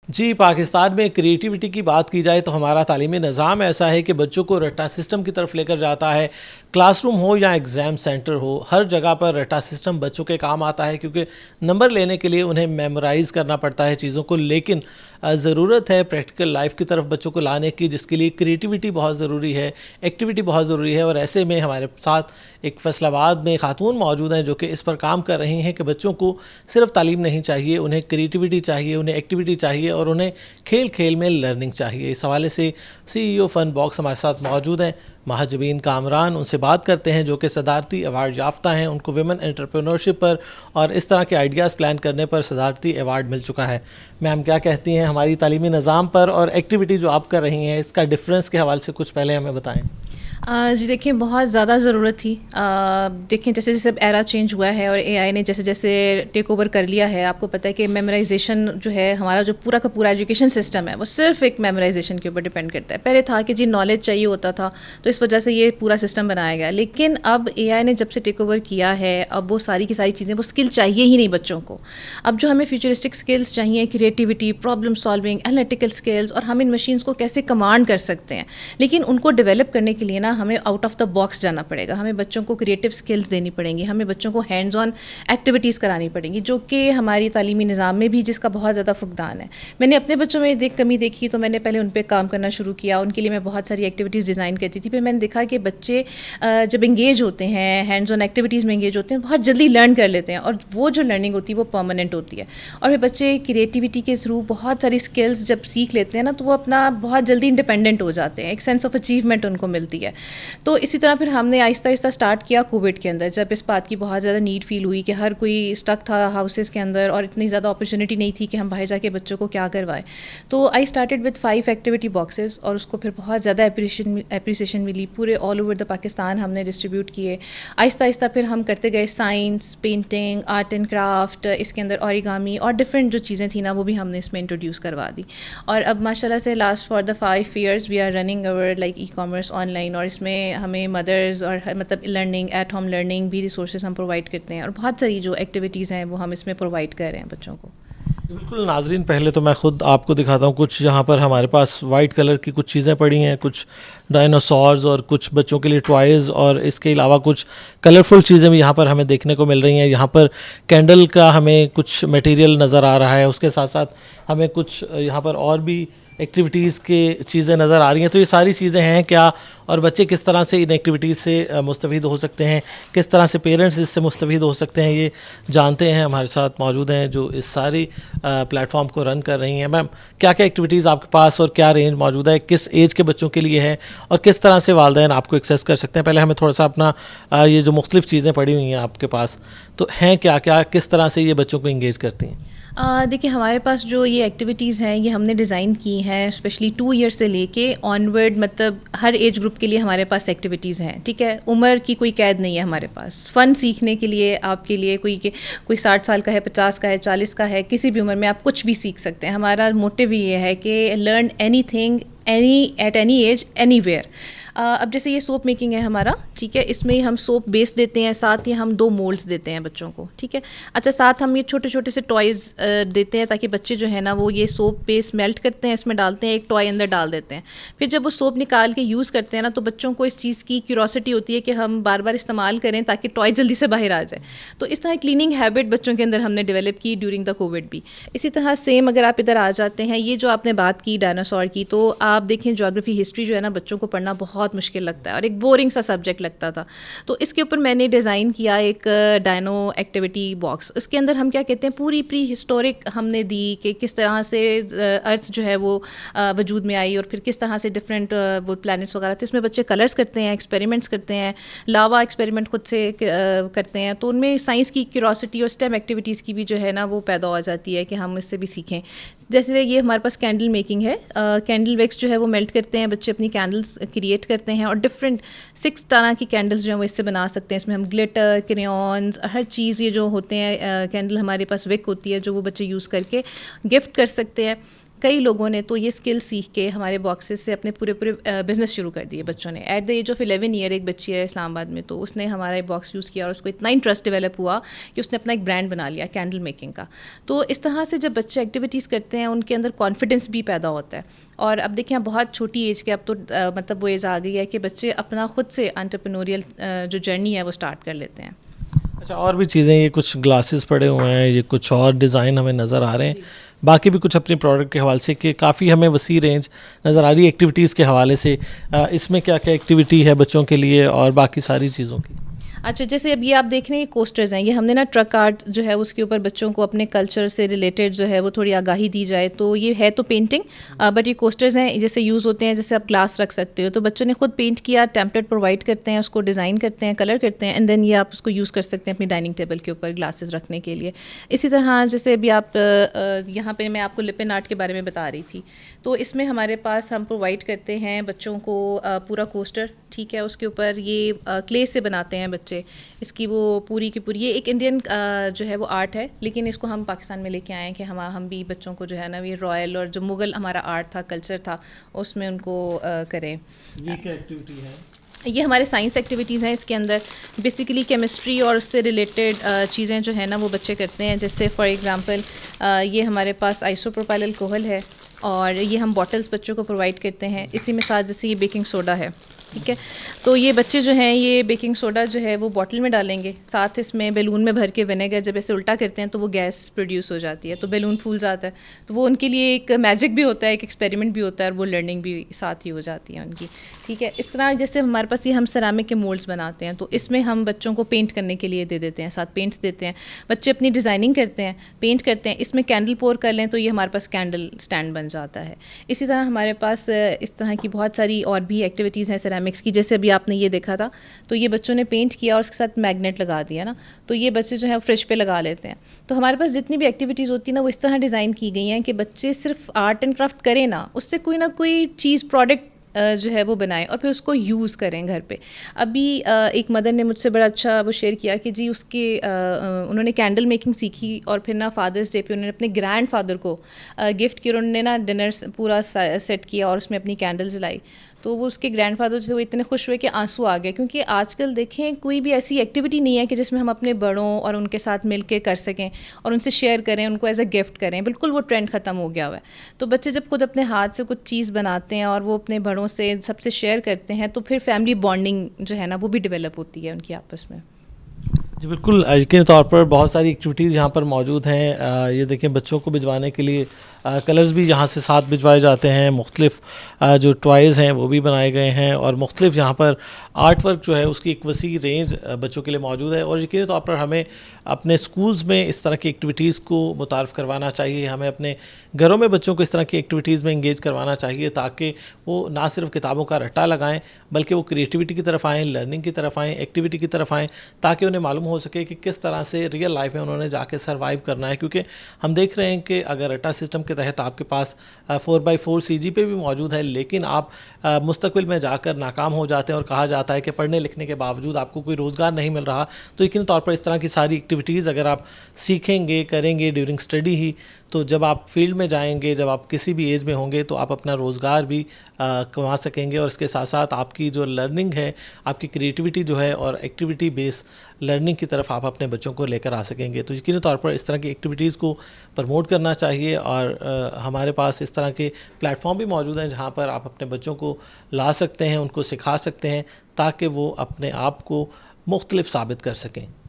جی، پاکستان میں کریٹیوٹی کی بات کی جائے تو ہمارا تعلیمی نظام ایسا ہے کہ بچوں کو رٹا سسٹم کی طرف لے کر جاتا ہے. کلاس روم ہو یا ایگزام سینٹر ہو، ہر جگہ پر رٹا سسٹم بچوں کے کام آتا ہے، کیونکہ نمبر لینے کے لیے انہیں میمورائز کرنا پڑتا ہے چیزوں کو. لیکن ضرورت ہے پریکٹیکل لائف کی طرف بچوں کو لانے کی، جس کے لیے کریٹیوٹی بہت ضروری ہے، ایکٹیویٹی بہت ضروری ہے. اور ایسے میں ہمارے ساتھ ایک فیصل آباد میں خاتون موجود ہیں جو کہ اس پر کام کر رہی ہیں کہ بچوں کو صرف تعلیم نہیں چاہیے، انہیں کریٹیوٹی چاہیے، انہیں ایکٹیویٹی چاہیے، اور انہیں کھیل کھیل میں لرننگ چاہیے. اس حوالے سے سی ای او فن باکس ہمارے ساتھ موجود ہیں مہاجبین کامران. ان سے بات کرتے ہیں جو کہ صدارتی ایوارڈ یافتہ ہیں. ان کو ویمن انٹرپرینورشپ پر اور اس طرح کے آئیڈیاز پلان کرنے پر صدارتی ایوارڈ مل چکا ہے. میم کیا کہتی ہیں ہماری تعلیمی نظام پر اور ایکٹیویٹی جو آپ کر رہی ہیں اس کا ڈفرینس کے حوالے سے کچھ پہلے ہمیں بتائیں. جی دیکھیں، بہت زیادہ ضرورت تھی. دیکھیں جیسے جیسے ایرا چینج ہوا ہے اور اے آئی نے جیسے جیسے ٹیک اوور کر لیا ہے، آپ کو پتہ ہے کہ میمورائزیشن جو ہے ہمارا جو پورا کا پورا ایجوکیشن سسٹم ہے وہ صرف ایک میمورائزیشن کے اوپر ڈپینڈ کرتا ہے. پہلے تھا کہ جی نالج چاہیے ہوتا تھا، تو اس وجہ سے یہ پورا سسٹم بنایا گیا. لیکن اب اے آئی نے جب سے ٹیک اوور کیا ہے، اب وہ ساری کی ساری چیزیں، وہ اسکل چاہیے ہی نہیں بچوں کو. اب جو ہمیں فیوچرسٹک اسکلس چاہیے، creativity, problem solving, analytical skills, اور ہم ان مشینس کو کیسے کمانڈ کر سکتے ہیں. لیکن ان کو ڈیولپ کرنے کے لیے نا ہمیں آؤٹ آف دا باکس جانا پڑے گا. ہمیں بچوں کو کریٹیو اسکلس دینی پڑیں گی، ہمیں بچوں کو ہینڈز آن ایکٹیویٹیز کرانی پڑیں گی، جو کہ ہماری تعلیمی نظام میں بھی جس کا بہت زیادہ فقدان ہے. میں نے اپنے بچوں میں کمی دیکھی تو میں نے پہلے ان پہ کام کرنا شروع کیا. ان کے لیے میں بہت ساری ایکٹیویٹیز ڈیزائن کرتی تھی. پھر میں نے دیکھا کہ بچے جب انگیج ہوتے ہیں، ہینڈز آن ایکٹیویٹیز میں انگیج ہوتے ہیں، بہت جلدی لرن کر لیتے ہیں، اور وہ جو لرننگ ہوتی ہے وہ پرماننٹ ہوتی ہے. اور پھر بچے کریٹیوٹی کے تھرو بہت ساری اسکلس جب سیکھ لیتے ہیں نا، تو وہ اپنا بہت جلدی انڈیپینڈنٹ ہو جاتے ہیں، ایک سینس آف اچیومنٹ ان کو ملتی ہے. تو اسی طرح پھر ہم نے آہستہ آہستہ اسٹارٹ کیا کووڈ کے اندر، جب اس بات کی بہت زیادہ نیڈ فیل ہوئی کہ ہر کوئی اسٹک تھا ہاؤسز کے اندر اور اتنی زیادہ اپرچونیٹی نہیں تھی کہ ہم باہر جا کے بچوں کو کیا کروائیں. تو I started with 5 activity boxes, اور اس کو پھر بہت زیادہ اپریسیشن ملی. پورے آل اوور دا پاکستان ہم نے ڈسٹریبیوٹ کیے. آہستہ آہستہ پھر ہم کرتے گئے science, painting, art and craft, اس کے اندر اوریگامی اور ڈفرینٹ جو چیزیں تھیں نا وہ بھی ہم نے اس میں انٹروڈیوس کروا دی. اور اب ماشاء اللہ سے last for the 5 years we are running over like ecommerce online. اور اس میں ہمیں مدرز اور مطلب لرننگ ایٹ ہوم لرننگ بھی ریسورسز ہم پرووائڈ کرتے ہیں، اور بہت ساری جو ایکٹیویٹیز ہیں وہ ہم اس میں پرووائڈ کر رہے ہیں بچوں کو. بالکل ناظرین، پہلے تو میں خود آپ کو دکھاتا ہوں کچھ یہاں پر ہمارے پاس وائٹ کلر کی کچھ چیزیں پڑی ہیں، کچھ ڈائناسورز اور کچھ بچوں کے لیے ٹوائز، اور اس کے علاوہ کچھ کلرفل چیزیں بھی یہاں پر ہمیں دیکھنے کو مل رہی ہیں. یہاں پر کینڈل کا ہمیں کچھ میٹیریل نظر آ رہا ہے، اس کے ساتھ ساتھ ہمیں کچھ یہاں پر اور بھی ایکٹیویٹیز کی چیزیں نظر آ رہی ہیں. تو یہ ساری چیزیں ہیں کیا، اور بچے کس طرح سے ان ایکٹیویٹیز سے مستفید ہو سکتے ہیں، کس طرح سے پیرنٹس اس سے مستفید ہو سکتے ہیں، یہ جانتے ہیں. ہمارے ساتھ موجود ہیں جو اس ساری پلیٹ فارم کو رن کر رہی ہیں. میم کیا کیا ایکٹیویٹیز آپ کے پاس اور کیا رینج موجود ہے، کس ایج کے بچوں کے لیے ہے، اور کس طرح سے والدین آپ کو ایکسیس کر سکتے ہیں؟ پہلے ہمیں تھوڑا سا اپنا یہ جو مختلف چیزیں پڑی ہوئی ہیں آپ کے پاس تو ہیں کیا کیا، کس طرح سے یہ بچوں کو انگیج کرتی ہیں؟ دیکھیے ہمارے پاس جو یہ ایکٹیویٹیز ہیں یہ ہم نے ڈیزائن کی ہیں اسپیشلی 2 ایئر سے لے کے آنورڈ، مطلب ہر ایج گروپ کے لیے ہمارے پاس ایکٹیویٹیز ہیں. ٹھیک ہے، عمر کی کوئی قید نہیں ہے ہمارے پاس. فن سیکھنے کے لیے آپ کے لیے کوئی 60 سال کا ہے، 50 کا ہے، 40 کا ہے، کسی بھی عمر میں آپ کچھ بھی سیکھ سکتے ہیں. ہمارا موٹیو یہ ہے کہ learn anything at any age anywhere. اب جیسے یہ سوپ میکنگ ہے ہمارا، ٹھیک ہے، اس میں ہم سوپ بیس دیتے ہیں، ساتھ ہی ہم 2 مولڈس دیتے ہیں بچوں کو. ٹھیک ہے، اچھا ساتھ ہم یہ چھوٹے چھوٹے سے ٹوائز دیتے ہیں تاکہ بچے جو ہے نا وہ یہ سوپ بیس میلٹ کرتے ہیں، اس میں ڈالتے ہیں، ایک ٹوائے اندر ڈال دیتے ہیں. پھر جب وہ سوپ نکال کے یوز کرتے ہیں نا تو بچوں کو اس چیز کی کیوریوسٹی ہوتی ہے کہ ہم بار بار استعمال کریں تاکہ ٹوائے جلدی سے باہر آ جائے. تو اس طرح کلیننگ ہیبٹ بچوں کے اندر ہم نے ڈیولپ کی ڈیورنگ دا کووڈ بھی. اسی طرح سیم اگر آپ ادھر آ جاتے ہیں، یہ جو آپ نے بات کی ڈائناسور کی، تو آپ دیکھیں جیوگرافی ہسٹری جو ہے نا بچوں کو پڑھنا بہت مشکل لگتا ہے اور ایک بورنگ سا سبجیکٹ لگتا تھا. تو اس کے اوپر میں نے ڈیزائن کیا ایک ڈائنو ایکٹیویٹی باکس. اس کے اندر ہم کیا کہتے ہیں پوری پری ہسٹورک ہم نے دی کہ کس طرح سے ارتھ جو ہے وہ وجود میں آئی، اور پھر کس طرح سے ڈفرینٹ وہ پلانٹس وغیرہ تھے. اس میں بچے کلرس کرتے ہیں، ایکسپیریمنٹس کرتے ہیں، لاوا ایکسپیریمنٹ خود سے کرتے ہیں. تو ان میں سائنس کی کیوریوسٹی اور اسٹیم ایکٹیویٹیز کی بھی جو ہے نا وہ پیدا ہو جاتی ہے کہ ہم اس سے بھی سیکھیں. جیسے یہ ہمارے پاس کینڈل میکنگ ہے، کینڈل ویکس جو ہے وہ میلٹ کرتے ہیں بچے، اپنی کینڈلس کریٹ کرتے ہیں، اور ڈفرینٹ 6 طرح کی کینڈلس جو ہیں وہ اس سے بنا سکتے ہیں. اس میں ہم گلیٹر، کریونس، ہر چیز یہ جو ہوتے ہیں کینڈل ہمارے پاس وک ہوتی ہے جو وہ بچے یوز کر کے گفٹ کر سکتے ہیں. کئی لوگوں نے تو یہ اسکل سیکھ کے ہمارے باکسز سے اپنے پورے بزنس شروع کر دیے بچوں نے. At the age of 11 year ایک بچی ہے اسلام آباد میں, تو اس نے ہمارا باکس یوز کیا اور اس کو اتنا انٹرسٹ ڈیولپ ہوا کہ اس نے اپنا ایک برانڈ بنا لیا کینڈل میکنگ کا. تو اس طرح سے جب بچے ایکٹیویٹیز کرتے ہیں ان کے اندر کانفیڈنس بھی پیدا ہوتا ہے. اور اب دیکھیں بہت چھوٹی ایج کے اب تو مطلب وہ ایج آ گئی ہے کہ بچے اپنا خود سے انٹرپرینوریل جو جرنی ہے وہ اسٹارٹ کر لیتے ہیں. اچھا, اور بھی چیزیں, یہ کچھ گلاسز پڑے ہوئے ہیں, یہ کچھ اور ڈیزائن ہمیں نظر آ رہے ہیں, باقی بھی کچھ اپنی پروڈکٹ کے حوالے سے کہ کافی ہمیں وسیع رینج نظر آ رہی ہے ایکٹیویٹیز کے حوالے سے. اس میں کیا کیا ایکٹیویٹی ہے بچوں کے لیے اور باقی ساری چیزوں کی؟ اچھا, جیسے اب یہ آپ دیکھ رہے ہیں یہ کوسٹرز ہیں, یہ ہم نے نا ٹرک آرٹ جو ہے اس کے اوپر بچوں کو اپنے کلچر سے ریلیٹڈ جو ہے وہ تھوڑی آگاہی دی جائے. تو یہ ہے تو پینٹنگ, بٹ یہ کوسٹرز ہیں جیسے یوز ہوتے ہیں, جیسے آپ گلاس رکھ سکتے ہو. تو بچوں نے خود پینٹ کیا, ٹیمپلیٹ پرووائڈ کرتے ہیں, اس کو ڈیزائن کرتے ہیں, کلر کرتے ہیں, اینڈ دین یہ آپ اس کو یوز کر سکتے ہیں اپنی ڈائننگ ٹیبل کے اوپر گلاسز رکھنے کے لیے. اسی طرح جیسے ابھی آپ یہاں پہ میں آپ کو لپن آرٹ کے بارے میں بتا رہی تھی, تو اس میں ہمارے پاس ہم پرووائڈ کرتے ہیں بچوں کو پورا کوسٹر, ٹھیک ہے, اس کے اوپر یہ کلے سے بناتے ہیں بچے, اس کی وہ پوری کی پوری, یہ ایک انڈین جو ہے وہ آرٹ ہے, لیکن اس کو ہم پاکستان میں لے کے آئے ہیں کہ ہم بھی بچوں کو جو ہے نا یہ رائل اور جو مغل ہمارا آرٹ تھا, کلچر تھا, اس میں ان کو کریں. یہ کیا ایکٹیویٹی ہے؟ یہ ہمارے سائنس ایکٹیویٹیز ہیں. اس کے اندر بیسیکلی کیمسٹری اور اس سے ریلیٹڈ چیزیں جو ہیں نا وہ بچے کرتے ہیں. جیسے فار ایگزامپل یہ ہمارے پاس آئسو پروپائل الکوہل ہے, اور یہ ہم بوٹلز بچوں کو پرووائڈ کرتے ہیں. اسی میں ساتھ جیسے یہ بیکنگ سوڈا ہے, ٹھیک ہے, تو یہ بچے جو ہیں یہ بیکنگ سوڈا جو ہے وہ بوٹل میں ڈالیں گے, ساتھ اس میں بیلون میں بھر کے ونیگر, جب ایسے الٹا کرتے ہیں تو وہ گیس پروڈیوس ہو جاتی ہے, تو بیلون پھول جاتا ہے. تو وہ ان کے لیے ایک میجک بھی ہوتا ہے, ایک ایکسپیریمنٹ بھی ہوتا ہے, اور وہ لرننگ بھی ساتھ ہی ہو جاتی ہے ان کی, ٹھیک ہے. اس طرح جیسے ہمارے پاس یہ ہم سیرامک کے مولڈس بناتے ہیں, تو اس میں ہم بچوں کو پینٹ کرنے کے لیے دے دیتے ہیں, ساتھ پینٹس دیتے ہیں, بچے اپنی ڈیزائننگ کرتے ہیں, پینٹ کرتے ہیں. اس میں کینڈل پور کر لیں تو یہ ہمارے پاس کینڈل اسٹینڈ بن جاتا ہے. اسی طرح ہمارے پاس اس طرح کی بہت ساری اور بھی ایکٹیویٹیز ہیں سیرامکس کی. جیسے ابھی آپ نے یہ دیکھا تھا, تو یہ بچوں نے پینٹ کیا اور اس کے ساتھ میگنیٹ لگا دیا نا, تو یہ بچے جو ہے فریج پہ لگا لیتے ہیں. تو ہمارے پاس جتنی بھی ایکٹیویٹیز ہوتی ہیں نا وہ اس طرح ڈیزائن کی گئی ہیں کہ بچے صرف آرٹ اینڈ کرافٹ کریں نا, اس سے کوئی نہ کوئی چیز پروڈکٹ جو ہے وہ بنائیں اور پھر اس کو یوز کریں گھر پہ. ابھی ایک مدر نے مجھ سے بڑا اچھا وہ شیئر کیا کہ جی اس کے انہوں نے کینڈل میکنگ سیکھی, اور پھر نا فادرس ڈے پہ انہوں نے اپنے گرینڈ فادر کو گفٹ کیا, انہوں نے نا ڈنر پورا سیٹ کیا اور اس میں اپنی کینڈلز لائی. تو وہ اس کے گرینڈ فادر سے وہ اتنے خوش ہوئے کہ آنسو آ گئے, کیونکہ آج کل دیکھیں کوئی بھی ایسی ایکٹیویٹی نہیں ہے کہ جس میں ہم اپنے بڑوں اور ان کے ساتھ مل کے کر سکیں اور ان سے شیئر کریں, ان کو ایز اے گفٹ کریں. بالکل وہ ٹرینڈ ختم ہو گیا ہوا ہے. تو بچے جب خود اپنے ہاتھ سے کچھ چیز بناتے ہیں اور وہ اپنے بڑوں سے سب سے شیئر کرتے ہیں, تو پھر فیملی بانڈنگ جو ہے نا وہ بھی ڈیولپ ہوتی ہے ان کی آپس میں. جی بالکل, یقینی طور پر بہت ساری ایکٹیویٹیز یہاں پر موجود ہیں. یہ دیکھیں بچوں کو بھجوانے کے لیے کلرز بھی یہاں سے ساتھ بھجوائے جاتے ہیں, مختلف جو ٹوائز ہیں وہ بھی بنائے گئے ہیں, اور مختلف یہاں پر آرٹ ورک جو ہے اس کی ایک وسیع رینج بچوں کے لیے موجود ہے. اور یقینی طور پر ہمیں اپنے اسکولز میں اس طرح کی ایکٹیویٹیز کو متعارف کروانا چاہیے, ہمیں اپنے گھروں میں بچوں کو اس طرح کی ایکٹیویٹیز میں انگیج کروانا چاہیے, تاکہ وہ نہ صرف کتابوں کا رٹا لگائیں بلکہ وہ کریٹیوٹی کی طرف آئیں, لرننگ کی طرف آئیں, ایکٹیویٹی کی طرف آئیں, تاکہ انہیں معلوم ہو سکے کہ کس طرح سے ریئل لائف میں انہوں نے جا کے سروائیو کرنا ہے. کیونکہ ہم دیکھ رہے ہیں کہ اگر رٹا سسٹم کے تحت آپ کے پاس 4x4 CG پہ بھی موجود ہے, لیکن آپ مستقبل میں جا کر ناکام ہو جاتے ہیں اور کہا جاتا ہے کہ پڑھنے لکھنے کے باوجود آپ کو کوئی روزگار نہیں مل رہا. تو یقینی طور پر اس طرح کی ساری ایکٹیویٹیز اگر آپ سیکھیں گے, کریں گے ڈیورنگ اسٹڈی ہی, تو جب آپ فیلڈ میں جائیں گے, جب آپ کسی بھی ایج میں ہوں گے, تو آپ اپنا روزگار بھی کما سکیں گے, اور اس کے ساتھ ساتھ آپ کی جو لرننگ ہے, آپ کی کریٹیوٹی جو ہے اور ایکٹیویٹی بیس لرننگ کی طرف آپ اپنے بچوں کو لے کر آ سکیں گے. تو یقینی طور پر اس طرح کی ایکٹیویٹیز کو پروموٹ کرنا چاہیے, اور ہمارے پاس اس طرح کے پلیٹ فارم بھی موجود ہیں جہاں پر آپ اپنے بچوں کو لا سکتے ہیں, ان کو سکھا سکتے ہیں, تاکہ وہ اپنے آپ کو مختلف ثابت کر سکیں.